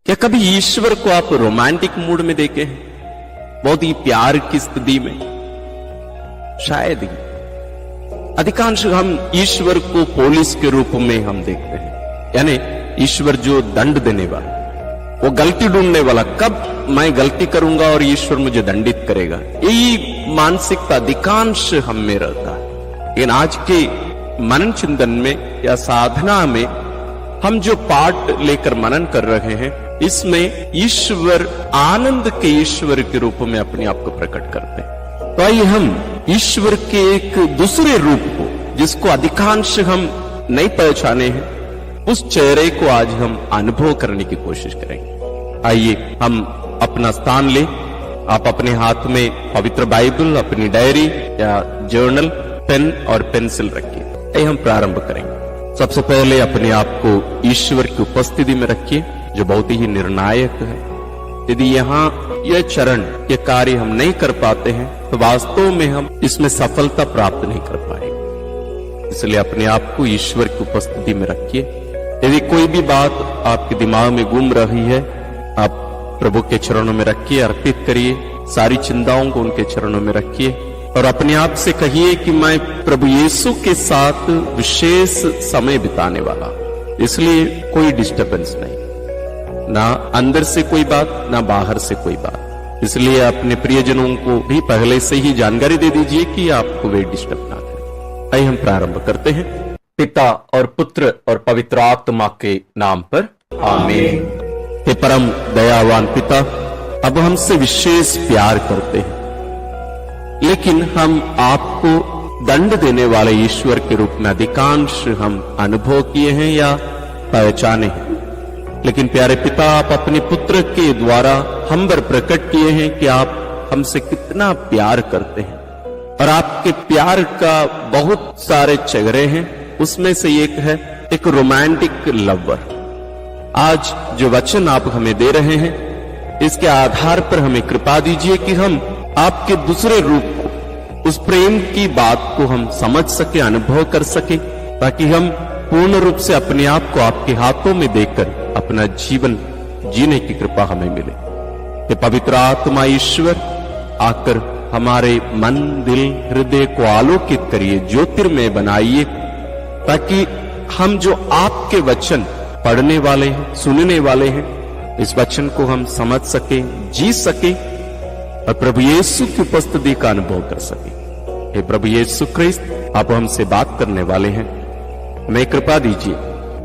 क्या कभी ईश्वर को आप रोमांटिक मूड में देखे हैं, बहुत ही प्यार की स्थिति में? शायद ही। अधिकांश हम ईश्वर को पुलिस के रूप में हम देखते हैं, यानी ईश्वर जो दंड देने वाला, वो गलती ढूंढने वाला, कब मैं गलती करूंगा और ईश्वर मुझे दंडित करेगा, यही मानसिकता अधिकांश हम में रहता है। लेकिन आज के मनन चिंतन में या साधना में हम जो पाठ लेकर मनन कर रहे हैं, इसमें ईश्वर आनंद के ईश्वर के रूप में अपने आप को प्रकट करते हैं। तो आइए हम ईश्वर के एक दूसरे रूप को, जिसको अधिकांश हम नहीं पहचाने हैं, उस चेहरे को आज हम अनुभव करने की कोशिश करेंगे। आइए हम अपना स्थान ले। आप अपने हाथ में पवित्र बाइबल, अपनी डायरी या जर्नल, पेन और पेंसिल रखिए। आइए हम प्रारंभ करेंगे। सबसे पहले अपने आप को ईश्वर की उपस्थिति में रखिए, जो बहुत ही निर्णायक है। यदि यहाँ यह चरण, ये कार्य हम नहीं कर पाते हैं, तो वास्तव में हम इसमें सफलता प्राप्त नहीं कर पाएंगे। इसलिए अपने आप को ईश्वर की उपस्थिति में रखिए। यदि कोई भी बात आपके दिमाग में घूम रही है, आप प्रभु के चरणों में रखिए, अर्पित करिए। सारी चिंताओं को उनके चरणों में rखिए और अपने आप से कहिए कि मैं प्रभु यीशु के साथ विशेष समय बिताने वाला, इसलिए कोई डिस्टर्बेंस नहीं, ना अंदर से कोई बात, ना बाहर से कोई बात। इसलिए अपने प्रियजनों को भी पहले से ही जानकारी दे दीजिए कि आपको वे डिस्टर्ब ना करें। आइए हम प्रारंभ करते हैं। पिता और पुत्र और पवित्र आत्मा के नाम पर, आमीन। हे परम दयावान पिता, अब हमसे विशेष प्यार करते हैं, लेकिन हम आपको दंड देने वाले ईश्वर के रूप में अधिकांश हम अनुभव किए हैं या पहचाने हैं। लेकिन प्यारे पिता, आप अपने पुत्र के द्वारा हम पर प्रकट किए हैं कि आप हमसे कितना प्यार करते हैं, और आपके प्यार का बहुत सारे चेहरे हैं। उसमें से एक है एक रोमांटिक लवर। आज जो वचन आप हमें दे रहे हैं, इसके आधार पर हमें कृपा दीजिए कि हम आपके दूसरे रूप को, उस प्रेम की बात को हम समझ सके, अनुभव कर सके, ताकि हम पूर्ण रूप से अपने आप को आपके हाथों में देकर अपना जीवन जीने की कृपा हमें मिले। ये पवित्र आत्मा ईश्वर आकर हमारे मन, दिल, हृदय को आलोकित करिए, ज्योतिर्मय बनाइए, ताकि हम जो आपके वचन पढ़ने वाले हैं, सुनने वाले हैं, इस वचन को हम समझ सके, जी सके और प्रभु यीशु की उपस्थिति का अनुभव कर सके। हे प्रभु यीशु क्रिस्त, आप हमसे बात करने वाले हैं, हमें कृपा दीजिए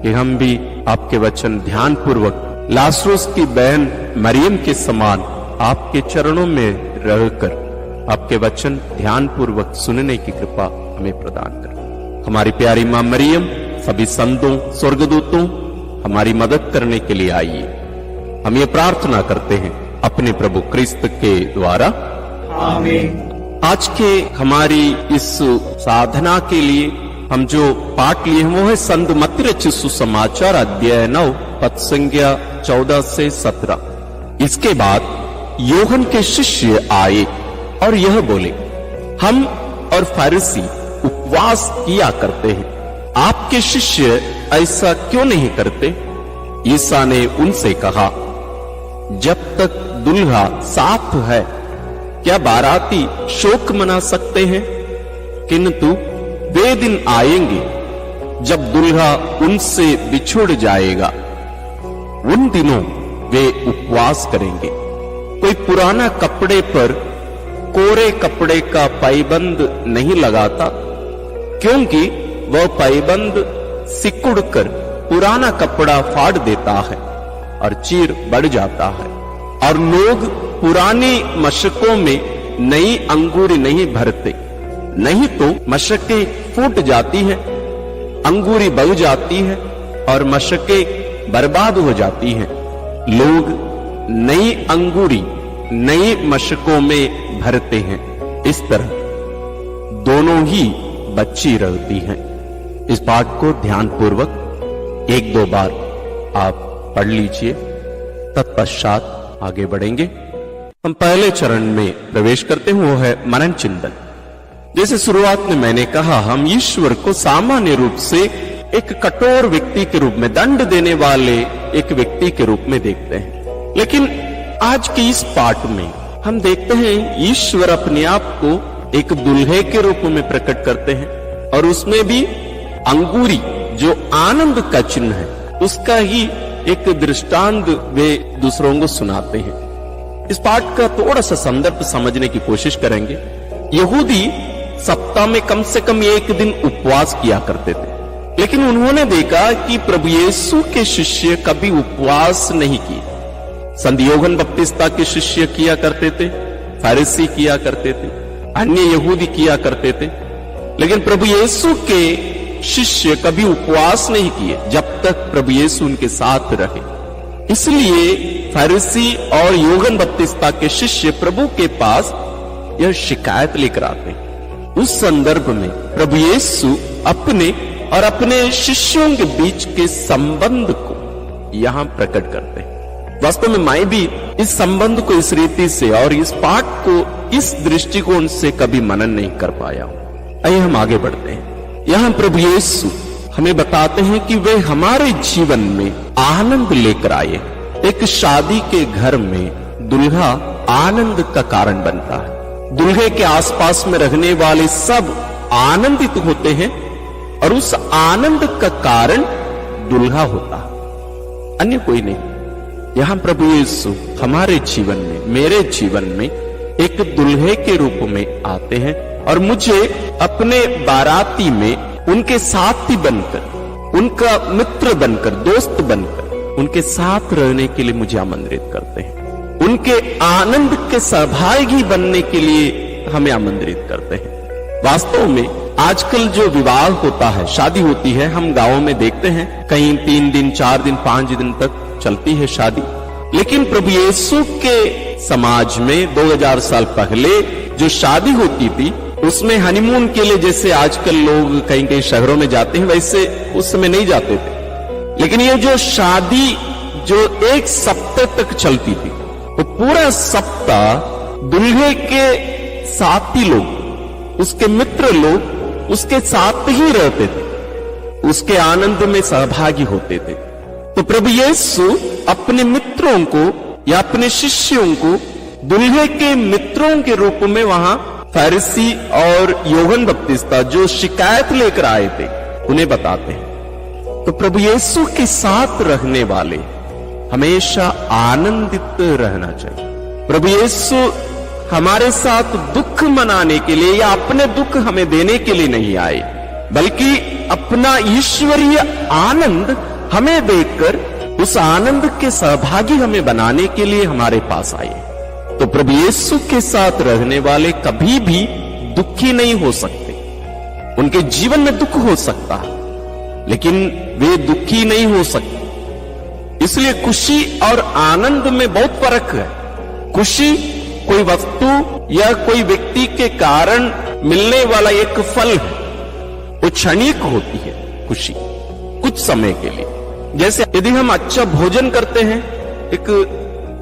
कि हम भी आपके वचन ध्यान पूर्वक लाजरुस की बहन मरियम के समान आपके चरणों में रहकर आपके वचन ध्यान पूर्वक सुनने की कृपा हमें प्रदान करें। हमारी प्यारी मां मरियम सभी संतों, स्वर्गदूतों हमारी मदद करने के लिए आइए। हम ये प्रार्थना करते हैं अपने प्रभु क्रिस्त के द्वारा, आमीन। आज के हमारी इस साधना के लिए हम जो पाठ लिए हैं वो है संत मत्ती रचित सुसमाचार अध्याय 9 पद संख्या 14 से 17। इसके बाद योहन के शिष्य आए और यह बोले, हम और फरीसी उपवास किया करते हैं, आपके शिष्य ऐसा क्यों नहीं करते? ईसा ने उनसे कहा, जब तक दुल्हा साथ है क्या बाराती शोक मना सकते हैं? किंतु वे दिन आएंगे जब दुल्हा उनसे बिछुड़ जाएगा, उन दिनों वे उपवास करेंगे। कोई पुराना कपड़े पर कोरे कपड़े का पाइबंद नहीं लगाता, क्योंकि वह पाइबंद सिकुड़कर पुराना कपड़ा फाड़ देता है और चीर बढ़ जाता है, और लोग पुरानी मशकों में नई अंगूरी नहीं भरते, नहीं तो मशकें फूट जाती है, अंगूरी बह जाती है और मशकें बर्बाद हो जाती हैं। लोग नई अंगूरी नई मशकों में भरते हैं, इस तरह दोनों ही बची रहती हैं। इस पाठ को ध्यान पूर्वक 1-2 बार आप पढ़ लीजिए, तत्पश्चात आगे बढ़ेंगे। हम पहले चरण में प्रवेश करते हैं, वो है मनन चिंतन। जैसे शुरुआत में मैंने कहा, हम ईश्वर को सामान्य रूप से एक कठोर व्यक्ति के रूप में, दंड देने वाले एक व्यक्ति के रूप में देखते हैं। लेकिन आज के इस पाठ में हम देखते हैं ईश्वर अपने आप को एक दूल्हे के रूप में प्रकट करते हैं, और उसमें भी अंगूरी जो आनंद का चिन्ह है उसका ही एक दृष्टांत वे दूसरों को सुनाते हैं। इस पाठ का थोड़ा सा संदर्भ समझने की कोशिश करेंगे। यहूदी सप्ताह में कम से कम एक दिन उपवास किया करते थे, लेकिन उन्होंने देखा कि प्रभु यीशु के शिष्य कभी उपवास नहीं किए। संत यूहन्ना बपतिस्ता के शिष्य किया करते थे, फरीसी किया करते थे, अन्य यहूदी किया करते थे, लेकिन प्रभु यीशु के शिष्य कभी उपवास नहीं किए जब तक प्रभु यीशु उनके साथ रहे। इसलिए फरीसी और यूहन्ना बपतिस्ता के शिष्य प्रभु के पास यह शिकायत लेकर आते हैं। उस संदर्भ में प्रभु यीशु अपने और अपने शिष्यों के बीच के संबंध को यहां प्रकट करते हैं। वास्तव में मैं भी इस संबंध को इस रीति से और इस पाठ को इस दृष्टिकोण से कभी मनन नहीं कर पाया हूं। आइए हम आगे बढ़ते हैं। यहां प्रभु यीशु हमें बताते हैं कि वे हमारे जीवन में आनंद लेकर आए। एक शादी के घर में दुल्हा आनंद का कारण बनता है। दुल्हे के आसपास में रहने वाले सब आनंदित होते हैं और उस आनंद का कारण दुल्हा होता है, अन्य कोई नहीं। यहां प्रभु यीशु हमारे जीवन में, मेरे जीवन में एक दुल्हे के रूप में आते हैं और मुझे अपने बाराती में उनके साथी बनकर, उनका मित्र बनकर, दोस्त बनकर उनके साथ रहने के लिए मुझे आमंत्रित करते हैं। उनके आनंद के सहभागी बनने के लिए हमें आमंत्रित करते हैं। वास्तव में आजकल जो विवाह होता है, शादी होती है, हम गांवों में देखते हैं कहीं 3 दिन, 4 दिन, 5 दिन तक चलती है शादी। लेकिन प्रभु यीशु के समाज में 2000 साल पहले जो शादी होती थी उसमें हनीमून के लिए जैसे आजकल लोग कहीं कहीं शहरों में जाते हैं वैसे उस समय नहीं जाते थे। लेकिन ये जो शादी जो 1 सप्ताह तक चलती थी, वो पूरा सप्ताह दुल्हे के साथी लोग, उसके मित्र लोग उसके साथ ही रहते थे, उसके आनंद में सहभागी होते थे। तो प्रभु यीशु अपने मित्रों को या अपने शिष्यों को दुल्हे के मित्रों के रूप में वहां फरीसी और यूहन्ना बपतिस्ता जो शिकायत लेकर आए थे उन्हें बताते हैं। तो प्रभु यीशु के साथ रहने वाले हमेशा आनंदित रहना चाहिए। प्रभु यीशु हमारे साथ दुख मनाने के लिए या अपने दुख हमें देने के लिए नहीं आए, बल्कि अपना ईश्वरीय आनंद हमें देकर उस आनंद के सहभागी हमें बनाने के लिए हमारे पास आए। तो प्रभु यीशु के साथ रहने वाले कभी भी दुखी नहीं हो सकते। उनके जीवन में दुख हो सकता है, लेकिन वे दुखी नहीं हो सकते। इसलिए खुशी और आनंद में बहुत फर्क है। खुशी कोई वस्तु या कोई व्यक्ति के कारण मिलने वाला एक फल है, वो क्षणिक होती है खुशी, कुछ समय के लिए। जैसे यदि हम अच्छा भोजन करते हैं, एक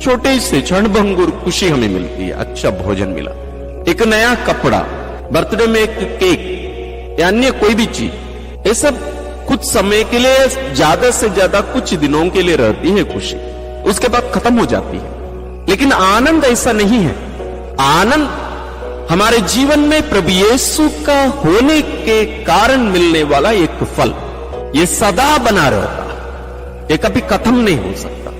छोटे से क्षणभंगुर खुशी हमें मिलती है, अच्छा भोजन मिला। एक नया कपड़ा, बर्थडे में एक केक या अन्य कोई भी चीज, ये सब कुछ समय के लिए, ज्यादा से ज्यादा कुछ दिनों के लिए रहती है खुशी, उसके बाद खत्म हो जाती है। लेकिन आनंद ऐसा नहीं है। आनंद हमारे जीवन में प्रभु यीशु का होने के कारण मिलने वाला एक फल, ये सदा बना रहता है, ये कभी खत्म नहीं हो सकता।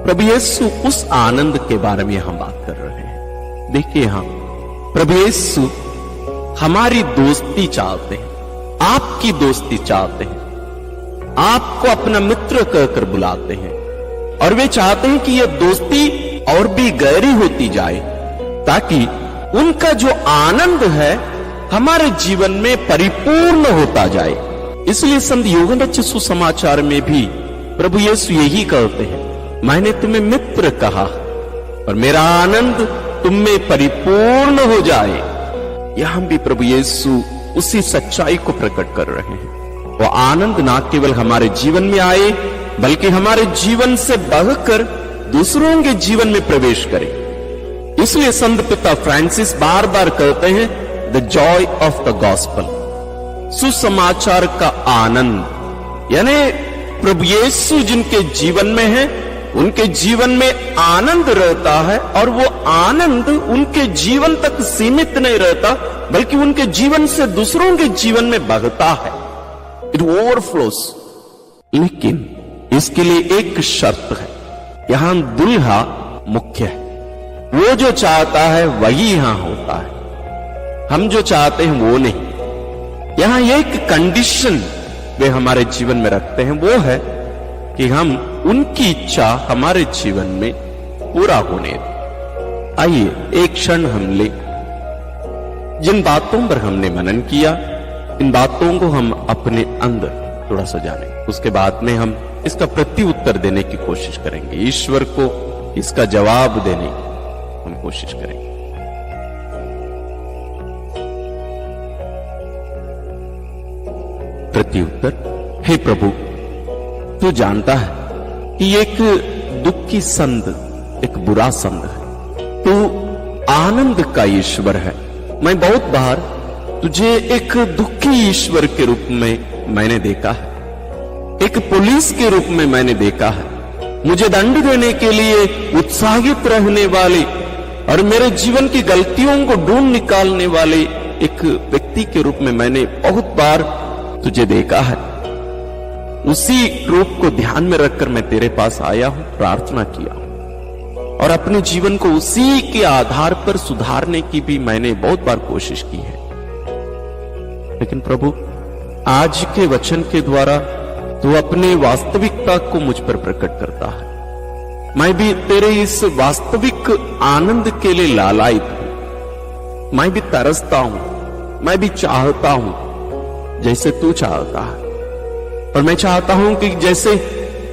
प्रभु यीशु उस आनंद के बारे में यहां बात कर रहे हैं। देखिए यहां प्रभु यीशु हमारी दोस्ती चाहते हैं, आपकी दोस्ती चाहते हैं, आपको अपना मित्र कहकर बुलाते हैं, और वे चाहते हैं कि यह दोस्ती और भी गहरी होती जाए, ताकि उनका जो आनंद है हमारे जीवन में परिपूर्ण होता जाए। इसलिए संत यूहन्ना सुसमाचार में भी प्रभु यीशु यही कहते हैं, मैंने तुम्हें मित्र कहा और मेरा आनंद तुम में परिपूर्ण हो जाए। यहां भी प्रभु यीशु उसी सच्चाई को प्रकट कर रहे हैं। वो आनंद ना केवल हमारे जीवन में आए, बल्कि हमारे जीवन से बहकर दूसरों के जीवन में प्रवेश करे। इसलिए संत पिता फ्रांसिस बार बार कहते हैं, the Joy of the gospel, सुसमाचार का आनंद, यानी प्रभु यीशु जिनके जीवन में है, उनके जीवन में आनंद रहता है, और वो आनंद उनके जीवन तक सीमित नहीं रहता, बल्कि उनके जीवन से दूसरों के जीवन में बहता है। इट ओवरफ्लोस। लेकिन इसके लिए एक शर्त है, यहां दुल्हा मुख्य है। वो जो चाहता है वही यहां होता है, हम जो चाहते हैं वो नहीं। यहां एक कंडीशन वे हमारे जीवन में रखते हैं, वो है कि हम उनकी इच्छा हमारे जीवन में पूरा होने दें। आइए एक क्षण हम ले, जिन बातों पर हमने मनन किया, इन बातों को हम अपने अंदर थोड़ा सा जाने, उसके बाद में हम इसका प्रत्युत्तर देने की कोशिश करेंगे, ईश्वर को इसका जवाब देने की हम कोशिश करेंगे। प्रत्युत्तर। हे प्रभु, तू जानता है कि एक दुख की संद एक बुरा संद है, तू आनंद का ईश्वर है। मैं बहुत बार तुझे एक दुखी ईश्वर के रूप में मैंने देखा है, एक पुलिस के रूप में मैंने देखा है, मुझे दंड देने के लिए उत्साहित रहने वाले और मेरे जीवन की गलतियों को ढूंढ निकालने वाले एक व्यक्ति के रूप में मैंने बहुत बार तुझे देखा है। उसी रूप को ध्यान में रखकर मैं तेरे पास आया हूं, प्रार्थना किया हूं, और अपने जीवन को उसी के आधार पर सुधारने की भी मैंने बहुत बार कोशिश की है। लेकिन प्रभु, आज के वचन के द्वारा तू अपने वास्तविकता को मुझ पर प्रकट करता है। मैं भी तेरे इस वास्तविक आनंद के लिए लालायित हूं, मैं भी तरसता हूं, मैं भी चाहता हूं जैसे तू चाहता है। और मैं चाहता हूं कि जैसे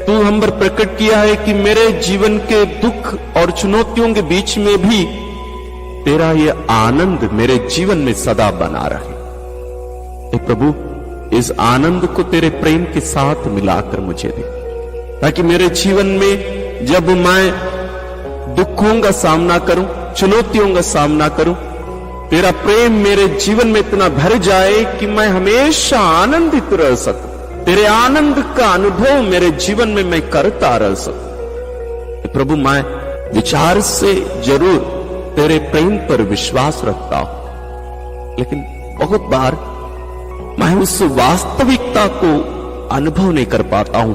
तू हम पर प्रकट किया है कि मेरे जीवन के दुख और चुनौतियों के बीच में भी तेरा ये आनंद मेरे जीवन में सदा बना रहे। हे प्रभु, इस आनंद को तेरे प्रेम के साथ मिलाकर मुझे दे, ताकि मेरे जीवन में जब मैं दुखों का सामना करूं, चुनौतियों का सामना करूं, तेरा प्रेम मेरे जीवन में इतना भर जाए कि मैं हमेशा आनंदित रह सकूं, तेरे आनंद का अनुभव मेरे जीवन में मैं करता रह सकूं। प्रभु, मैं विचार से जरूर तेरे प्रेम पर विश्वास रखता हूं, लेकिन बहुत बार मैं उस वास्तविकता को अनुभव नहीं कर पाता हूं,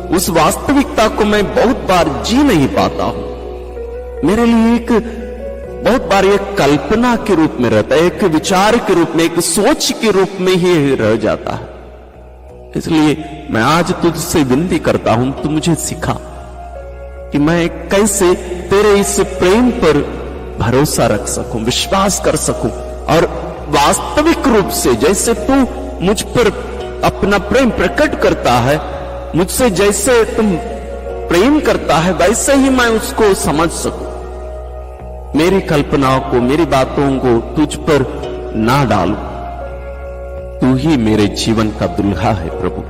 उस वास्तविकता को मैं बहुत बार जी नहीं पाता हूं। मेरे लिए एक बहुत बार एक कल्पना के रूप में रहता है, एक विचार के रूप में, एक सोच के रूप में ही रह जाता है। इसलिए मैं आज तुझसे विनती करता हूं, तू मुझे सिखा कि मैं कैसे तेरे इस प्रेम पर भरोसा रख सकूं, विश्वास कर सकूं, और वास्तविक रूप से जैसे तू मुझ पर अपना प्रेम प्रकट करता है, मुझसे जैसे तुम प्रेम करता है, वैसे ही मैं उसको समझ सकूं। मेरी कल्पनाओं को, मेरी बातों को तुझ पर ना डालूं। तू ही मेरे जीवन का दुल्हा है प्रभु,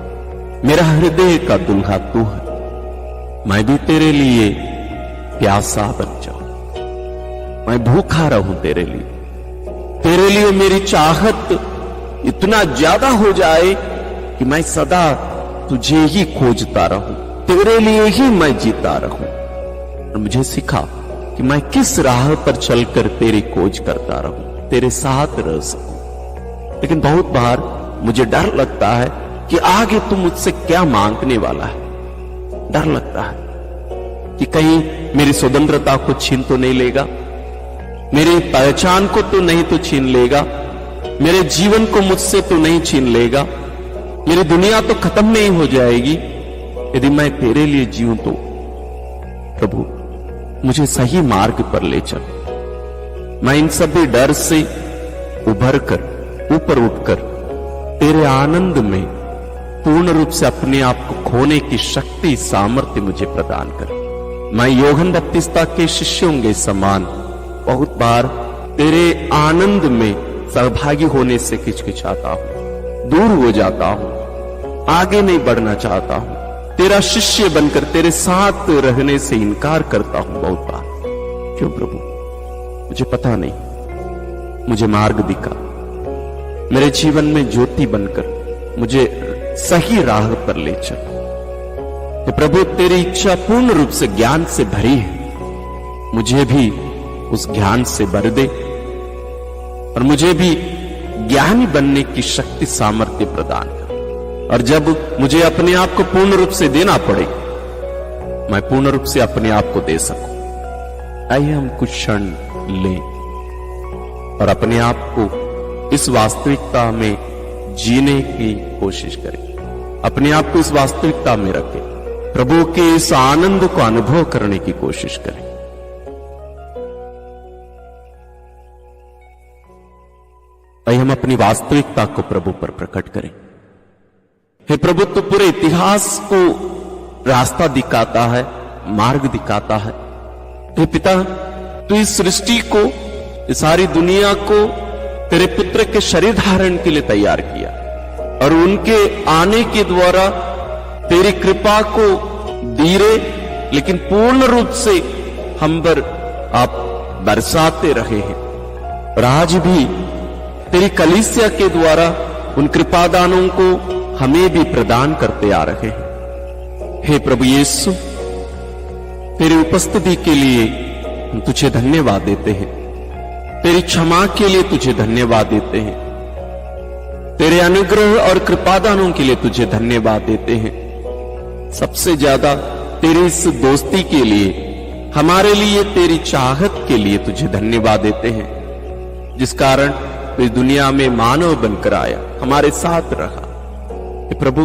मेरा हृदय का दुल्हा तू है। मैं भी तेरे लिए प्यासा बन जाऊं, मैं भूखा रहूं तेरे लिए, तेरे लिए मेरी चाहत इतना ज्यादा हो जाए कि मैं सदा तुझे ही खोजता रहूं, तेरे लिए ही मैं जीता रहूं। और मुझे सिखा कि मैं किस राह पर चलकर तेरी खोज करता रहूं, तेरे साथ रह सकूं। लेकिन बहुत बार मुझे डर लगता है कि आगे तू मुझसे क्या मांगने वाला है। डर लगता है कि कहीं मेरी स्वतंत्रता को छीन तो नहीं लेगा, मेरी पहचान को तो नहीं तो छीन लेगा, मेरे जीवन को मुझसे तो नहीं छीन लेगा, मेरी दुनिया तो खत्म नहीं हो जाएगी यदि मैं तेरे लिए जीऊं तो। प्रभु, मुझे सही मार्ग पर ले चल। मैं इन सभी डर से उभर कर, ऊपर उठकर तेरे आनंद में पूर्ण रूप से अपने आप को खोने की शक्ति, सामर्थ्य मुझे प्रदान कर। मैं यूहन्ना बपतिस्ता के शिष्यों के समान बहुत बार तेरे आनंद में सहभागी होने से हिचकिचाता हूं, दूर हो जाता हूं, आगे नहीं बढ़ना चाहता हूं, तेरा शिष्य बनकर तेरे साथ रहने से इनकार करता हूं बहुत बार। क्यों प्रभु? मुझे पता नहीं, मुझे मार्ग दिखा, मेरे जीवन में ज्योति बनकर मुझे सही राह पर ले चल। कि प्रभु तेरी इच्छा पूर्ण रूप से ज्ञान से भरी है, मुझे भी उस ज्ञान से भर दे और मुझे भी ज्ञानी बनने की शक्ति सामर्थ्य प्रदान कर। और जब मुझे अपने आप को पूर्ण रूप से देना पड़े, मैं पूर्ण रूप से अपने आप को दे सकूं। आइए हम कुछ क्षण लें और अपने आप को इस वास्तविकता में जीने की कोशिश करें, अपने आप को इस वास्तविकता में रखें, प्रभु के इस आनंद को अनुभव करने की कोशिश करें। आइए हम अपनी वास्तविकता को प्रभु पर प्रकट करें। हे प्रभु, तो पूरे इतिहास को रास्ता दिखाता है, मार्ग दिखाता है। हे पिता, तू इस सृष्टि को, इस सारी दुनिया को तेरे पुत्र के शरीर धारण के लिए तैयार किया और उनके आने के द्वारा तेरी कृपा को धीरे लेकिन पूर्ण रूप से हम पर आप बरसाते रहे हैं। और आज भी तेरी कलीसिया के द्वारा उन कृपादानों को हमें भी प्रदान करते आ रहे हैं। हे प्रभु यीशु, तेरी उपस्थिति के लिए हम तुझे धन्यवाद देते हैं, तेरी क्षमा के लिए तुझे धन्यवाद देते हैं, तेरे अनुग्रह और कृपादानों के लिए तुझे धन्यवाद देते हैं। सबसे ज्यादा तेरी इस दोस्ती के लिए, हमारे लिए तेरी चाहत के लिए तुझे धन्यवाद देते हैं, जिस कारण इस दुनिया में मानव बनकर आया, हमारे साथ रहा। प्रभु,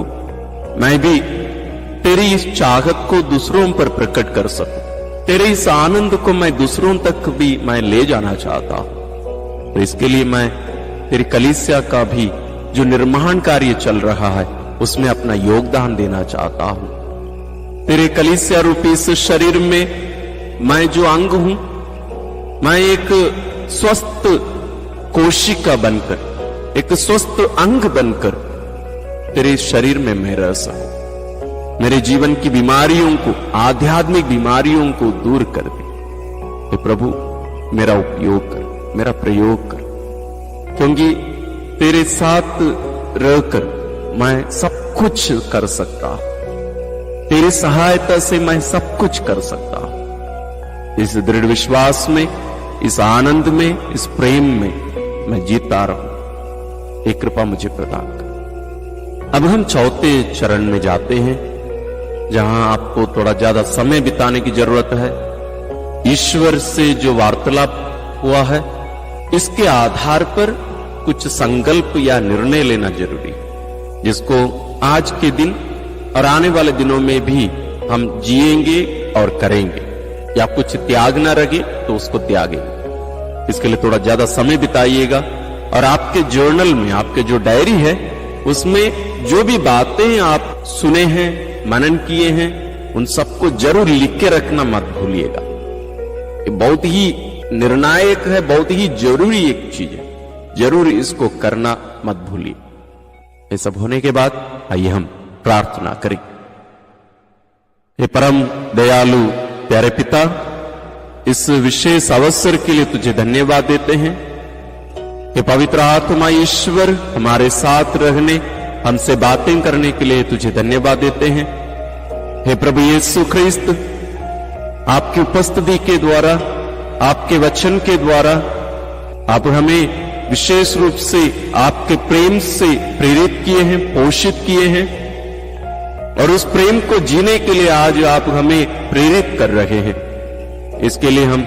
मैं भी तेरी इस चाहत को दूसरों पर प्रकट कर सकूं, तेरे इस आनंद को मैं दूसरों तक भी मैं ले जाना चाहता हूं। तो इसके लिए मैं तेरी कलीसिया का भी जो निर्माण कार्य चल रहा है उसमें अपना योगदान देना चाहता हूं। तेरे कलीसिया रूपी इस शरीर में मैं जो अंग हूं, मैं एक स्वस्थ कोशिका बनकर, एक स्वस्थ अंग बनकर तेरे शरीर में मैं रह सकूं। मेरे जीवन की बीमारियों को, आध्यात्मिक बीमारियों को दूर कर दे। हे प्रभु, मेरा उपयोग कर, मेरा प्रयोग कर, क्योंकि तेरे साथ रहकर मैं सब कुछ कर सकता हूं। तेरी सहायता से मैं सब कुछ कर सकता हूं। इस दृढ़ विश्वास में, इस आनंद में, इस प्रेम में मैं जीता रहूं। एक कृपा मुझे प्रदान कर। अब हम चौथे चरण में जाते हैं, जहां आपको थोड़ा ज्यादा समय बिताने की जरूरत है। ईश्वर से जो वार्तालाप हुआ है, इसके आधार पर कुछ संकल्प या निर्णय लेना जरूरी है, जिसको आज के दिन और आने वाले दिनों में भी हम जिएंगे और करेंगे। या कुछ त्याग ना रहे तो उसको त्यागेंगे। इसके लिए थोड़ा ज्यादा समय बिताइएगा और आपके जर्नल में, आपके जो डायरी है, उसमें जो भी बातें आप सुने हैं, मनन किए हैं, उन सबको जरूर लिख के रखना मत भूलिएगा। ये बहुत ही निर्णायक है, बहुत ही जरूरी एक चीज है, जरूर इसको करना मत भूलिए। ये सब होने के बाद आइए हम प्रार्थना करें। हे परम दयालु प्यारे पिता, इस विशेष अवसर के लिए तुझे धन्यवाद देते हैं। हे पवित्र आत्मा ईश्वर, हमारे साथ रहने, हमसे बातें करने के लिए तुझे धन्यवाद देते हैं। हे प्रभु यीशु ख्रिस्त, आपकी उपस्थिति के द्वारा, आपके वचन के द्वारा आप हमें विशेष रूप से आपके प्रेम से प्रेरित किए हैं, पोषित किए हैं, और उस प्रेम को जीने के लिए आज आप हमें प्रेरित कर रहे हैं। इसके लिए हम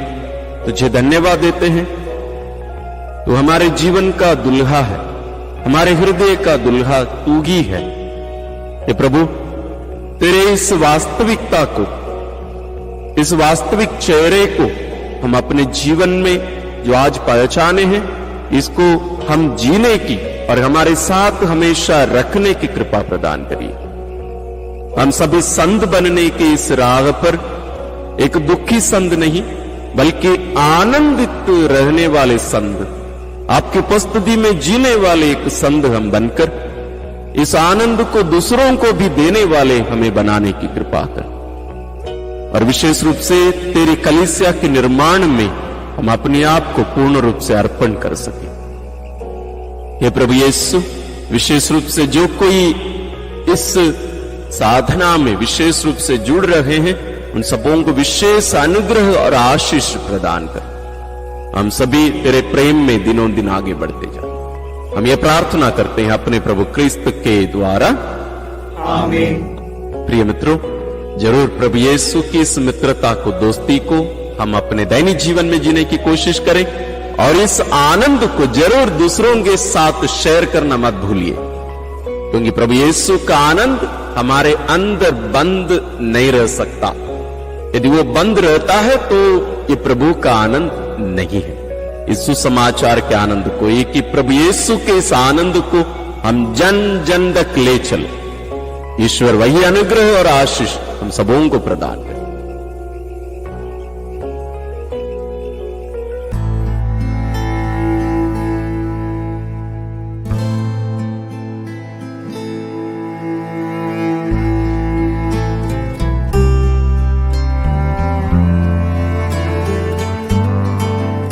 तुझे धन्यवाद देते हैं। तू हमारे जीवन का दुल्हा है, हमारे हृदय का दुल्हा तू ही है। हे प्रभु, तेरे इस वास्तविकता को, इस वास्तविक चेहरे को हम अपने जीवन में जो आज पहचाने हैं, इसको हम जीने की और हमारे साथ हमेशा रखने की कृपा प्रदान करिए। हम सभी संत बनने के इस राह पर एक दुखी संत नहीं, बल्कि आनंदित रहने वाले संत, आपकी उपस्थिति में जीने वाले एक संत हम बनकर इस आनंद को दूसरों को भी देने वाले हमें बनाने की कृपा कर। और विशेष रूप से तेरी कलीसिया के निर्माण में हम अपने आप को पूर्ण रूप से अर्पण कर सके। हे प्रभु यीशु, विशेष रूप से जो कोई इस साधना में विशेष रूप से जुड़ रहे हैं, उन सबों को विशेष अनुग्रह और आशीष प्रदान कर हम सभी तेरे प्रेम में दिनों दिन आगे बढ़ते जाएं। हम ये प्रार्थना करते हैं अपने प्रभु क्रिस्त के द्वारा, आमीन। प्रिय मित्रों, जरूर प्रभु यीशु की इस मित्रता को, दोस्ती को हम अपने दैनिक जीवन में जीने की कोशिश करें और इस आनंद को जरूर दूसरों के साथ शेयर करना मत भूलिए, क्योंकि प्रभु यीशु का आनंद हमारे अंदर बंद नहीं रह सकता। यदि वो बंद रहता है तो ये प्रभु का आनंद नहीं है। इस सुसमाचार के आनंद को, एक ही प्रभु यीशु के इस आनंद को हम जन जन तक ले चले। ईश्वर वही अनुग्रह और आशीष हम सबों को प्रदान करे।